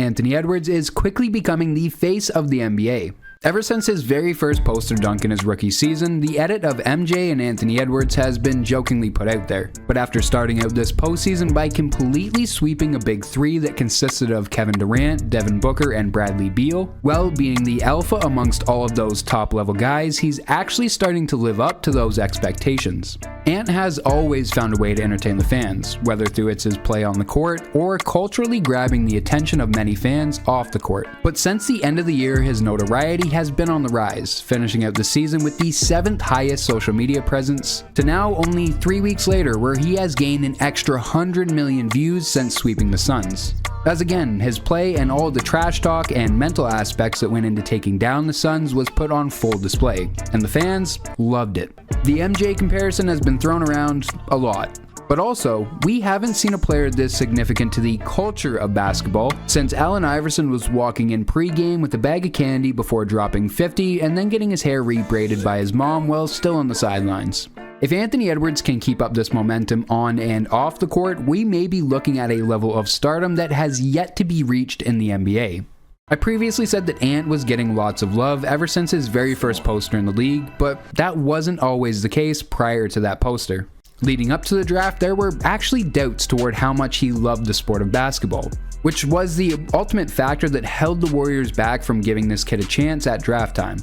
Anthony Edwards is quickly becoming the face of the NBA. Ever since his very first poster dunk in his rookie season, the edit of MJ and Anthony Edwards has been jokingly put out there. But after starting out this postseason by completely sweeping a big three that consisted of Kevin Durant, Devin Booker, and Bradley Beal, well, being the alpha amongst all of those top-level guys, he's actually starting to live up to those expectations. Ant has always found a way to entertain the fans, whether through his play on the court or culturally grabbing the attention of many fans off the court. But since the end of the year, his notoriety has been on the rise, finishing out the season with the 7th highest social media presence, to now only 3 weeks later where he has gained an extra 100 million views since sweeping the Suns. As again, his play and all the trash talk and mental aspects that went into taking down the Suns was put on full display, and the fans loved it. The MJ comparison has been thrown around a lot. But also, we haven't seen a player this significant to the culture of basketball since Allen Iverson was walking in pre-game with a bag of candy before dropping 50 and then getting his hair re-braided by his mom while still on the sidelines. If Anthony Edwards can keep up this momentum on and off the court, we may be looking at a level of stardom that has yet to be reached in the NBA. I previously said that Ant was getting lots of love ever since his very first poster in the league, but that wasn't always the case prior to that poster. Leading up to the draft, there were actually doubts toward how much he loved the sport of basketball, which was the ultimate factor that held the Warriors back from giving this kid a chance at draft time.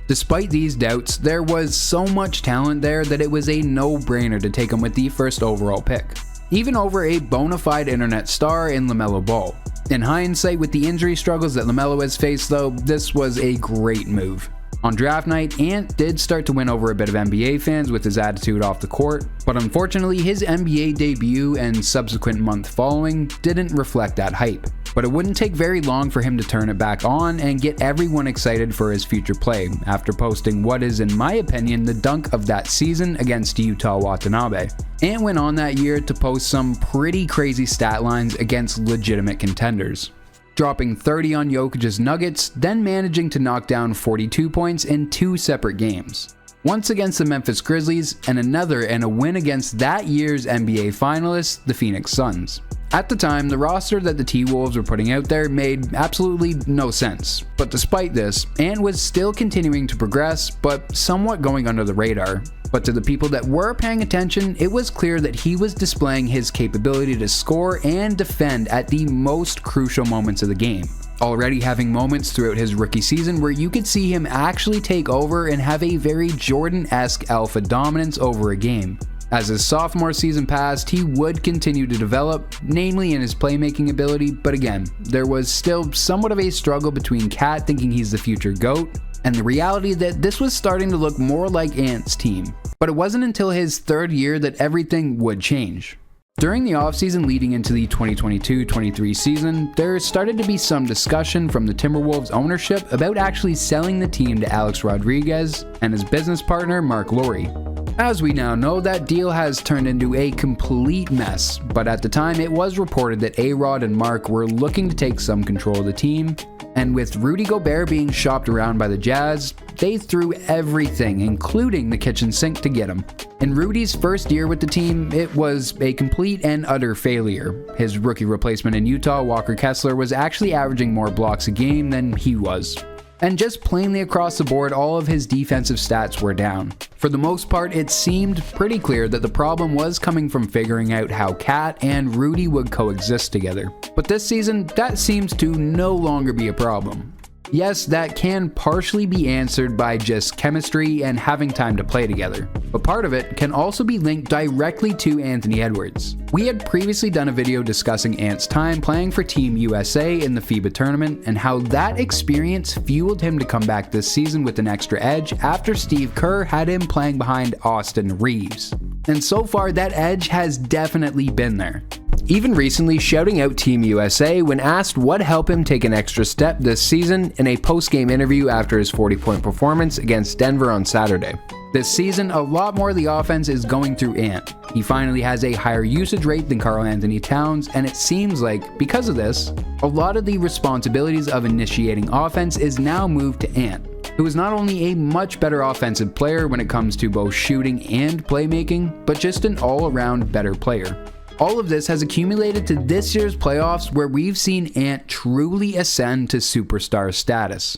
Despite these doubts, there was so much talent there that it was a no-brainer to take him with the first overall pick, even over a bona fide internet star in LaMelo Ball. In hindsight, with the injury struggles that LaMelo has faced though, this was a great move. On draft night, Ant did start to win over a bit of NBA fans with his attitude off the court, but unfortunately his NBA debut and subsequent month following didn't reflect that hype. But it wouldn't take very long for him to turn it back on and get everyone excited for his future play after posting what is, in my opinion, the dunk of that season against Utah Watanabe. Ant went on that year to post some pretty crazy stat lines against legitimate contenders, dropping 30 on Jokic's Nuggets, then managing to knock down 42 points in 2 separate games. Once against the Memphis Grizzlies, and another in a win against that year's NBA finalists, the Phoenix Suns. At the time, the roster that the T-Wolves were putting out there made absolutely no sense, but despite this, Ant was still continuing to progress, but somewhat going under the radar. But to the people that were paying attention, it was clear that he was displaying his capability to score and defend at the most crucial moments of the game, already having moments throughout his rookie season where you could see him actually take over and have a very Jordan-esque alpha dominance over a game. As his sophomore season passed, he would continue to develop, namely in his playmaking ability, but again, there was still somewhat of a struggle between Cat thinking he's the future GOAT, and the reality that this was starting to look more like Ant's team. But it wasn't until his 3rd year that everything would change. During the offseason leading into the 2022-23 season, there started to be some discussion from the Timberwolves ownership about actually selling the team to Alex Rodriguez and his business partner Mark Lowry. As we now know, that deal has turned into a complete mess, but at the time it was reported that A-Rod and Mark were looking to take some control of the team, and with Rudy Gobert being shopped around by the Jazz, they threw everything, including the kitchen sink, to get him. In Rudy's first year with the team, it was a complete and utter failure. His rookie replacement in Utah, Walker Kessler, was actually averaging more blocks a game than he was. And just plainly across the board, all of his defensive stats were down. For the most part, it seemed pretty clear that the problem was coming from figuring out how Cat and Rudy would coexist together. But this season, that seems to no longer be a problem. Yes, that can partially be answered by just chemistry and having time to play together, but part of it can also be linked directly to Anthony Edwards. We had previously done a video discussing Ant's time playing for Team USA in the FIBA tournament and how that experience fueled him to come back this season with an extra edge after Steve Kerr had him playing behind Austin Reeves. And so far, that edge has definitely been there. Even recently shouting out Team USA when asked what helped him take an extra step this season in a post-game interview after his 40-point performance against Denver on Saturday. This season, a lot more of the offense is going through Ant. He finally has a higher usage rate than Karl Anthony Towns, and it seems like, because of this, a lot of the responsibilities of initiating offense is now moved to Ant, who is not only a much better offensive player when it comes to both shooting and playmaking, but just an all-around better player. All of this has accumulated to this year's playoffs where we've seen Ant truly ascend to superstar status.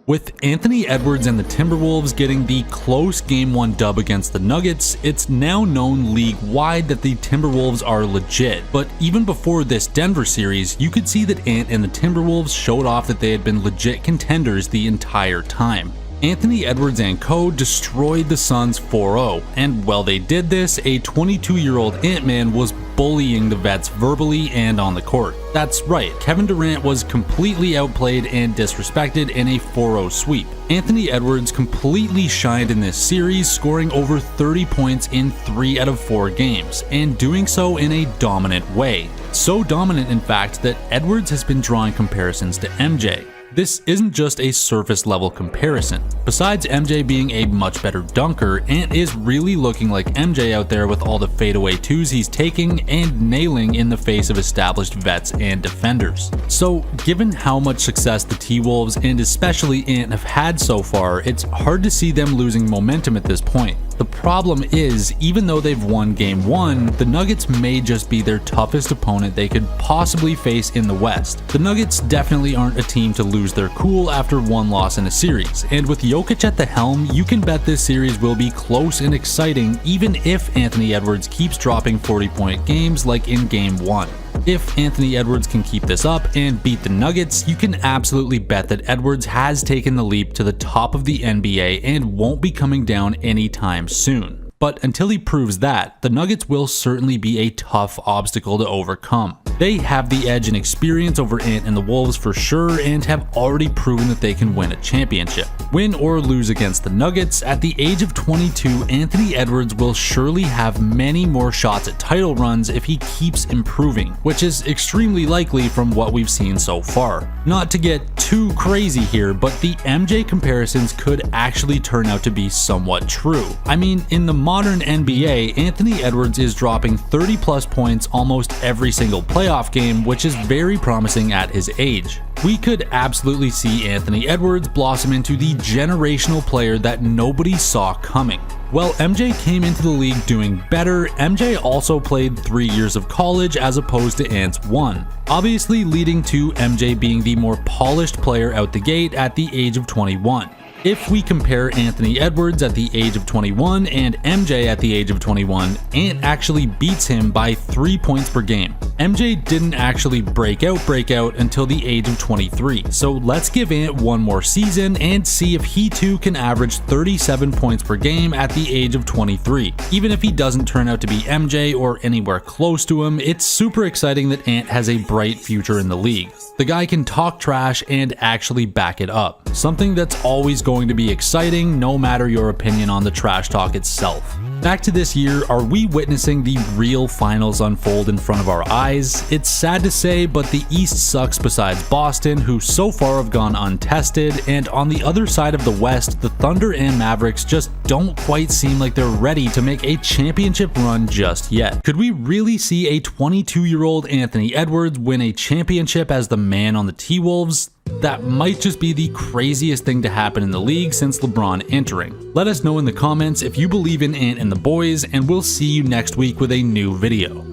With Anthony Edwards and the Timberwolves getting the close Game 1 dub against the Nuggets, it's now known league-wide that the Timberwolves are legit. But even before this Denver series, you could see that Ant and the Timberwolves showed off that they had been legit contenders the entire time. Anthony Edwards and co. destroyed the Suns 4-0, and while they did this, a 22-year-old Ant-Man was bullying the vets verbally and on the court. That's right, Kevin Durant was completely outplayed and disrespected in a 4-0 sweep. Anthony Edwards completely shined in this series, scoring over 30 points in 3 out of 4 games, and doing so in a dominant way. So dominant, in fact, that Edwards has been drawing comparisons to MJ. This isn't just a surface level comparison. Besides MJ being a much better dunker, Ant is really looking like MJ out there with all the fadeaway twos he's taking and nailing in the face of established vets and defenders. So given how much success the T-Wolves and especially Ant have had so far, it's hard to see them losing momentum at this point. The problem is, even though they've won Game 1, the Nuggets may just be their toughest opponent they could possibly face in the West. The Nuggets definitely aren't a team to lose their cool after one loss in a series, and with Jokic at the helm, you can bet this series will be close and exciting even if Anthony Edwards keeps dropping 40-point games like in Game 1. If Anthony Edwards can keep this up and beat the Nuggets, you can absolutely bet that Edwards has taken the leap to the top of the NBA and won't be coming down anytime soon. But until he proves that, the Nuggets will certainly be a tough obstacle to overcome. They have the edge in experience over Ant and the Wolves for sure and have already proven that they can win a championship. Win or lose against the Nuggets, at the age of 22, Anthony Edwards will surely have many more shots at title runs if he keeps improving, which is extremely likely from what we've seen so far. Not to get too crazy here, but the MJ comparisons could actually turn out to be somewhat true. I mean, in the modern NBA, Anthony Edwards is dropping 30 plus points almost every single playoff game, which is very promising at his age. We could absolutely see Anthony Edwards blossom into the generational player that nobody saw coming. While MJ came into the league doing better, MJ also played 3 years of college as opposed to Ant's 1, obviously leading to MJ being the more polished player out the gate at the age of 21. If we compare Anthony Edwards at the age of 21 and MJ at the age of 21, Ant actually beats him by 3 points per game. MJ didn't actually break out until the age of 23, so let's give Ant one more season and see if he too can average 37 points per game at the age of 23. Even if he doesn't turn out to be MJ or anywhere close to him, it's super exciting that Ant has a bright future in the league. The guy can talk trash and actually back it up, something that's always going to be exciting no matter your opinion on the trash talk itself. Back to this year, are we witnessing the real finals unfold in front of our eyes? It's sad to say, but the East sucks besides Boston, who so far have gone untested, and on the other side of the West, the Thunder and Mavericks just don't quite seem like they're ready to make a championship run just yet. Could we really see a 22-year-old Anthony Edwards win a championship as the man on the T-Wolves? That might just be the craziest thing to happen in the league since LeBron entering. Let us know in the comments if you believe in Ant and the boys, and we'll see you next week with a new video.